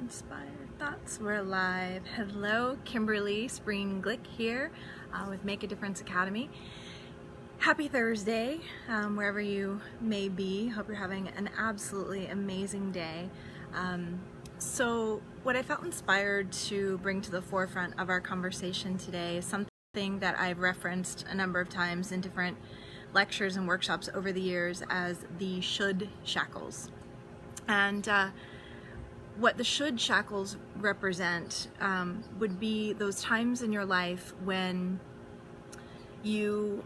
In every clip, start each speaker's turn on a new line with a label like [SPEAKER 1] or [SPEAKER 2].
[SPEAKER 1] Inspired Thoughts, we're live. Hello, Kimberly Spreen-Glick here with Make a Difference Academy. Happy Thursday, wherever you may be. Hope you're having an absolutely amazing day. So what I felt inspired to bring to the forefront of our conversation today is something that I've referenced a number of times in different lectures and workshops over the years as the Should Shackles. And what the should shackles represent would be those times in your life when you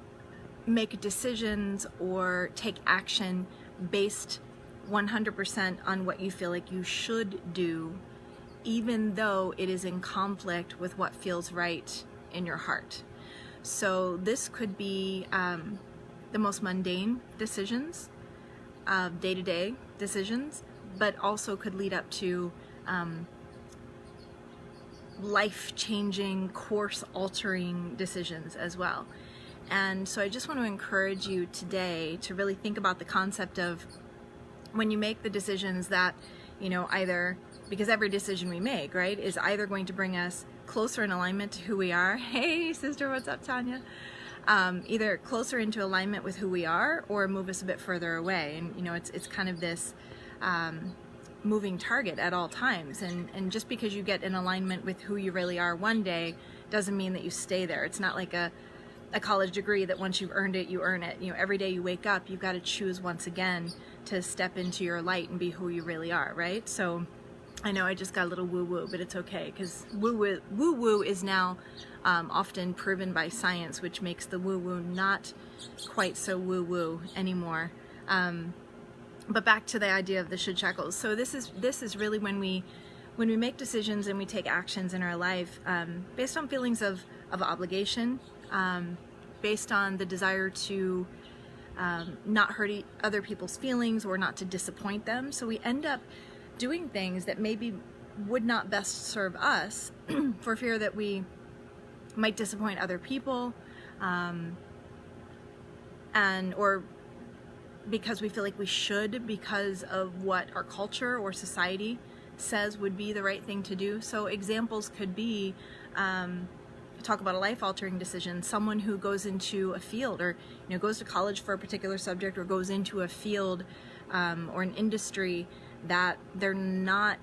[SPEAKER 1] make decisions or take action based 100% on what you feel like you should do, even though it is in conflict with what feels right in your heart. So this could be the most mundane decisions, day-to-day decisions, but also could lead up to life-changing, course-altering decisions as well. And so I just want to encourage you today to really think about the concept of when you make the decisions that, either, because every decision we make, right, is either going to bring us closer in alignment to who we are. Hey, sister, what's up, Tanya? Either closer into alignment with who we are or move us a bit further away. And, it's kind of this moving target at all times, and just because you get in alignment with who you really are one day doesn't mean that you stay there. It's not like a college degree that once you've earned it, you earn it. Every day you wake up, you've got to choose once again to step into your light and be who you really are, right? So I know I just got a little woo-woo, but it's okay, because woo-woo is now often proven by science, which makes the woo-woo not quite so woo-woo anymore. But back to the idea of the should shackles. So this is really when we make decisions and we take actions in our life based on feelings of obligation, based on the desire to not hurt other people's feelings or not to disappoint them. So we end up doing things that maybe would not best serve us for fear that we might disappoint other people, or because we feel like we should, because of what our culture or society says would be the right thing to do. So examples could be, talk about a life-altering decision, someone who goes into a field or goes to college for a particular subject, or goes into a field or an industry that they're not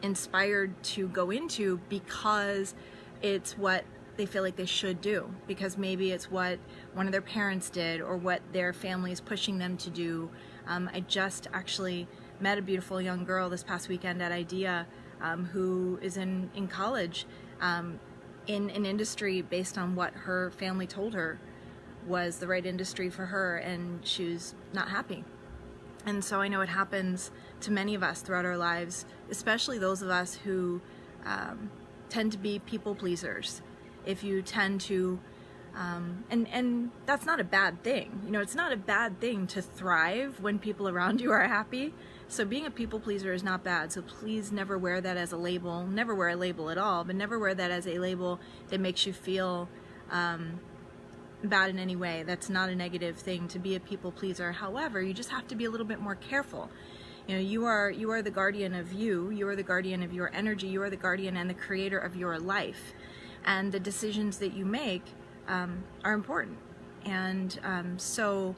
[SPEAKER 1] inspired to go into because it's what they feel like they should do, because maybe it's what one of their parents did or what their family is pushing them to do. I just actually met a beautiful young girl this past weekend at IDEA who is in college in an industry based on what her family told her was the right industry for her, and she was not happy. And so I know it happens to many of us throughout our lives, especially those of us who tend to be people pleasers. If you tend to, and that's not a bad thing. It's not a bad thing to thrive when people around you are happy. So being a people pleaser is not bad. So please never wear that as a label. Never wear a label at all, but never wear that as a label that makes you feel bad in any way. That's not a negative thing to be a people pleaser. However, you just have to be a little bit more careful. You are the guardian of you. You are the guardian of your energy. You are the guardian and the creator of your life. And the decisions that you make are important. And so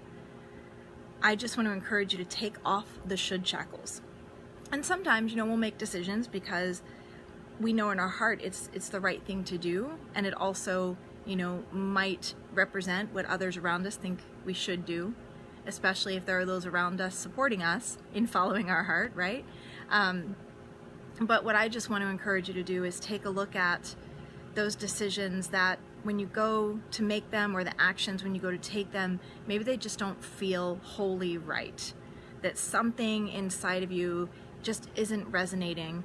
[SPEAKER 1] I just want to encourage you to take off the should shackles. And sometimes, we'll make decisions because we know in our heart it's the right thing to do, and it also, might represent what others around us think we should do, especially if there are those around us supporting us in following our heart, right? But what I just want to encourage you to do is take a look at those decisions that when you go to make them, or the actions when you go to take them, maybe they just don't feel wholly right. That something inside of you just isn't resonating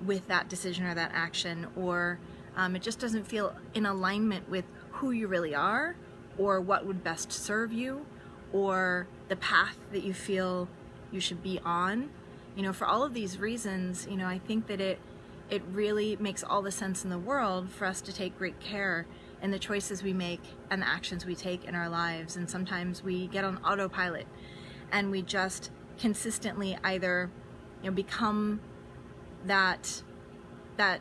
[SPEAKER 1] with that decision or that action, or it just doesn't feel in alignment with who you really are, or what would best serve you, or the path that you feel you should be on. For all of these reasons, I think that it really makes all the sense in the world for us to take great care in the choices we make and the actions we take in our lives. And sometimes we get on autopilot and we just consistently either become that that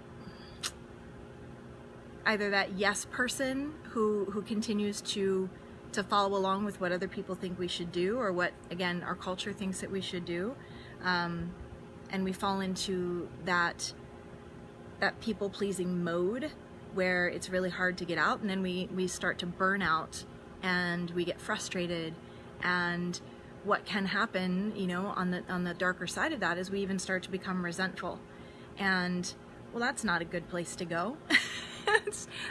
[SPEAKER 1] either that yes person who continues to follow along with what other people think we should do, or what, again, our culture thinks that we should do, and we fall into that people-pleasing mode where it's really hard to get out, and then we start to burn out and we get frustrated. And what can happen, you know, on the darker side of that is we even start to become resentful. And well, that's not a good place to go.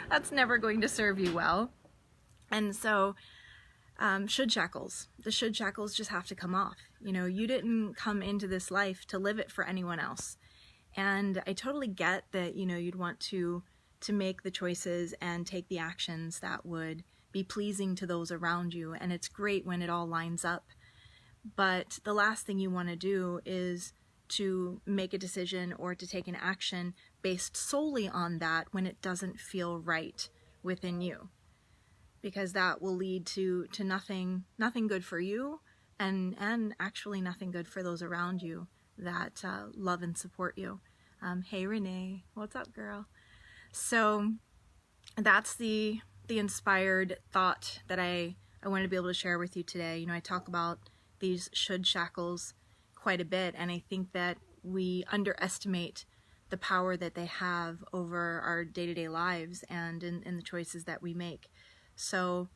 [SPEAKER 1] That's never going to serve you well. And so should shackles, the should shackles just have to come off. You know, you didn't come into this life to live it for anyone else. And I totally get that, you know, you'd want to make the choices and take the actions that would be pleasing to those around you. And it's great when it all lines up. But the last thing you want to do is to make a decision or to take an action based solely on that when it doesn't feel right within you. Because that will lead to nothing good for you, and actually nothing good for those around you that love and support you. Hey Renee, what's up, girl? So that's the inspired thought that I wanted to be able to share with you today. You know, I talk about these should shackles quite a bit, and I think that we underestimate the power that they have over our day-to-day lives and in the choices that we make. So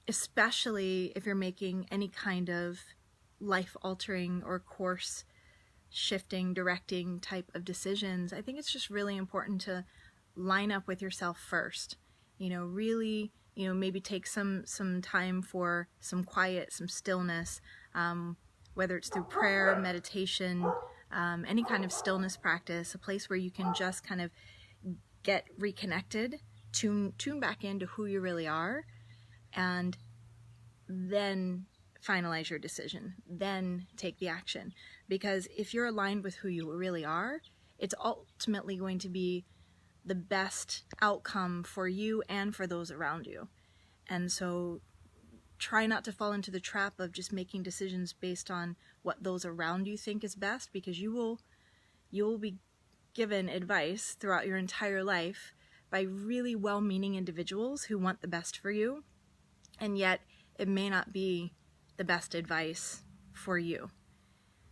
[SPEAKER 1] especially if you're making any kind of life-altering or course-shifting, directing type of decisions, I think it's just really important to line up with yourself first. You know, really, you know, maybe take some time for some quiet, some stillness, whether it's through prayer, meditation, any kind of stillness practice, a place where you can just kind of get reconnected, tune back into who you really are, and then finalize your decision, then take the action. Because if you're aligned with who you really are, it's ultimately going to be the best outcome for you and for those around you. And so try not to fall into the trap of just making decisions based on what those around you think is best, because you will be given advice throughout your entire life by really well-meaning individuals who want the best for you, and yet it may not be the best advice for you.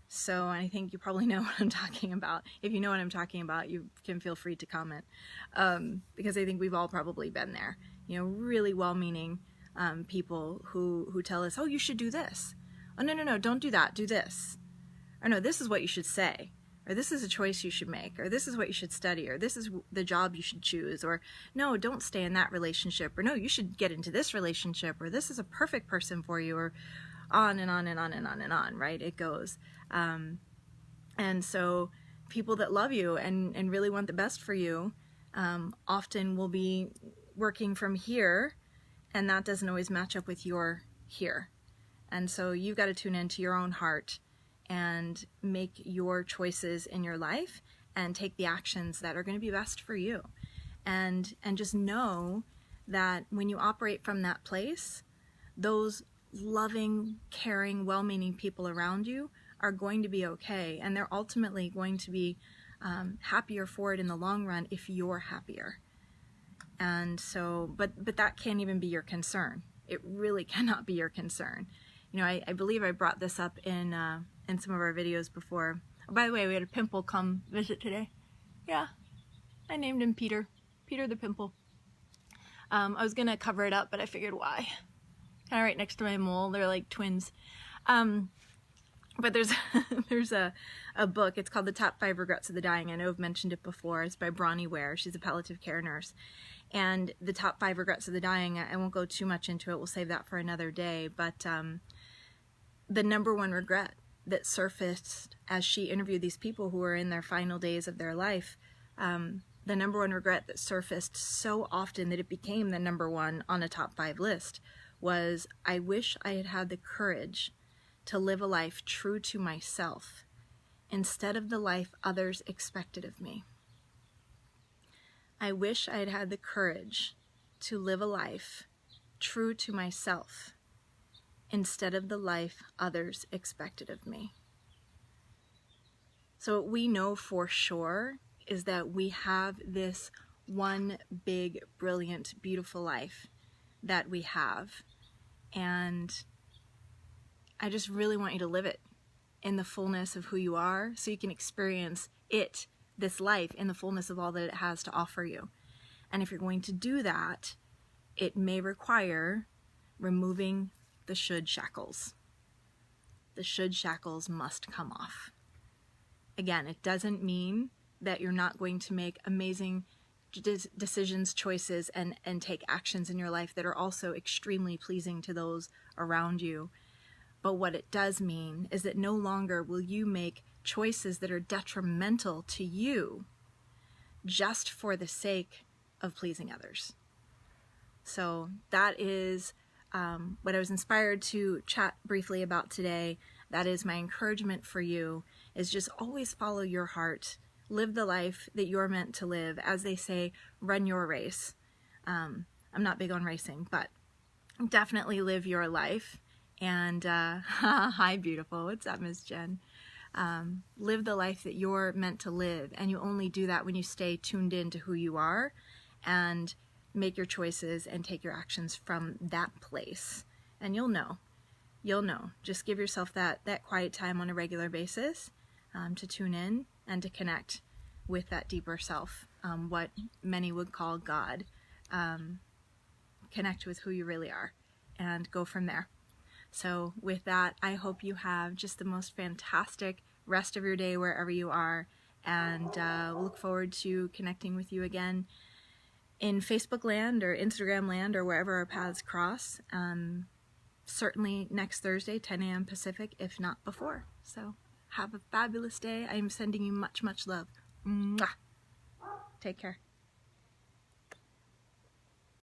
[SPEAKER 1] So I think you probably know what I'm talking about. If you know what I'm talking about, you can feel free to comment, because I think we've all probably been there. You know, really well-meaning people who tell us, oh, you should do this. Oh, no, don't do that, do this. Or no, this is what you should say. Or this is a choice you should make. Or this is what you should study. Or this is the job you should choose. Or no, don't stay in that relationship. Or no, you should get into this relationship. Or this is a perfect person for you. Or on and on and on and on and on, right? It goes. And so people that love you and really want the best for you often will be working from here, and that doesn't always match up with your here. And so you've got to tune into your own heart and make your choices in your life and take the actions that are going to be best for you. And just know that when you operate from that place, those loving, caring, well-meaning people around you are going to be okay, and they're ultimately going to be happier for it in the long run if you're happier. And so, but that can't even be your concern. It really cannot be your concern. You know, I believe I brought this up in some of our videos before. Oh, by the way, we had a pimple come visit today. Yeah, I named him Peter the Pimple. I was gonna cover it up, but I figured why? Kind of right next to my mole. They're like twins. But there's a book. It's called The Top 5 Regrets of the Dying. I know I've mentioned it before. It's by Bronnie Ware. She's a palliative care nurse. And the top 5 regrets of the dying, I won't go too much into it. We'll save that for another day. But the number one regret that surfaced as she interviewed these people who were in their final days of their life, the number one regret that surfaced so often that it became the number one on a top 5 list was, I wish I had had the courage to live a life true to myself instead of the life others expected of me. I wish I had had the courage to live a life true to myself instead of the life others expected of me. So what we know for sure is that we have this one big, brilliant, beautiful life that we have. And I just really want you to live it in the fullness of who you are, so you can experience it, this life, in the fullness of all that it has to offer you. And if you're going to do that, it may require removing the should shackles. The should shackles must come off. Again, it doesn't mean that you're not going to make amazing decisions, choices, and take actions in your life that are also extremely pleasing to those around you. But what it does mean is that no longer will you make choices that are detrimental to you just for the sake of pleasing others. So that is what I was inspired to chat briefly about today. That is my encouragement for you, is just always follow your heart. Live the life that you're meant to live. As they say, run your race. I'm not big on racing, but definitely live your life. And hi, beautiful. What's up, Miss Jen? Live the life that you're meant to live. And you only do that when you stay tuned in to who you are and make your choices and take your actions from that place. And you'll know. You'll know. Just give yourself that quiet time on a regular basis to tune in and to connect with that deeper self, what many would call God. Connect with who you really are and go from there. So with that, I hope you have just the most fantastic rest of your day wherever you are, and we'll look forward to connecting with you again in Facebook land or Instagram land or wherever our paths cross. Certainly next Thursday, 10 a.m. Pacific, if not before. So have a fabulous day. I am sending you much, much love. Mwah. Take care.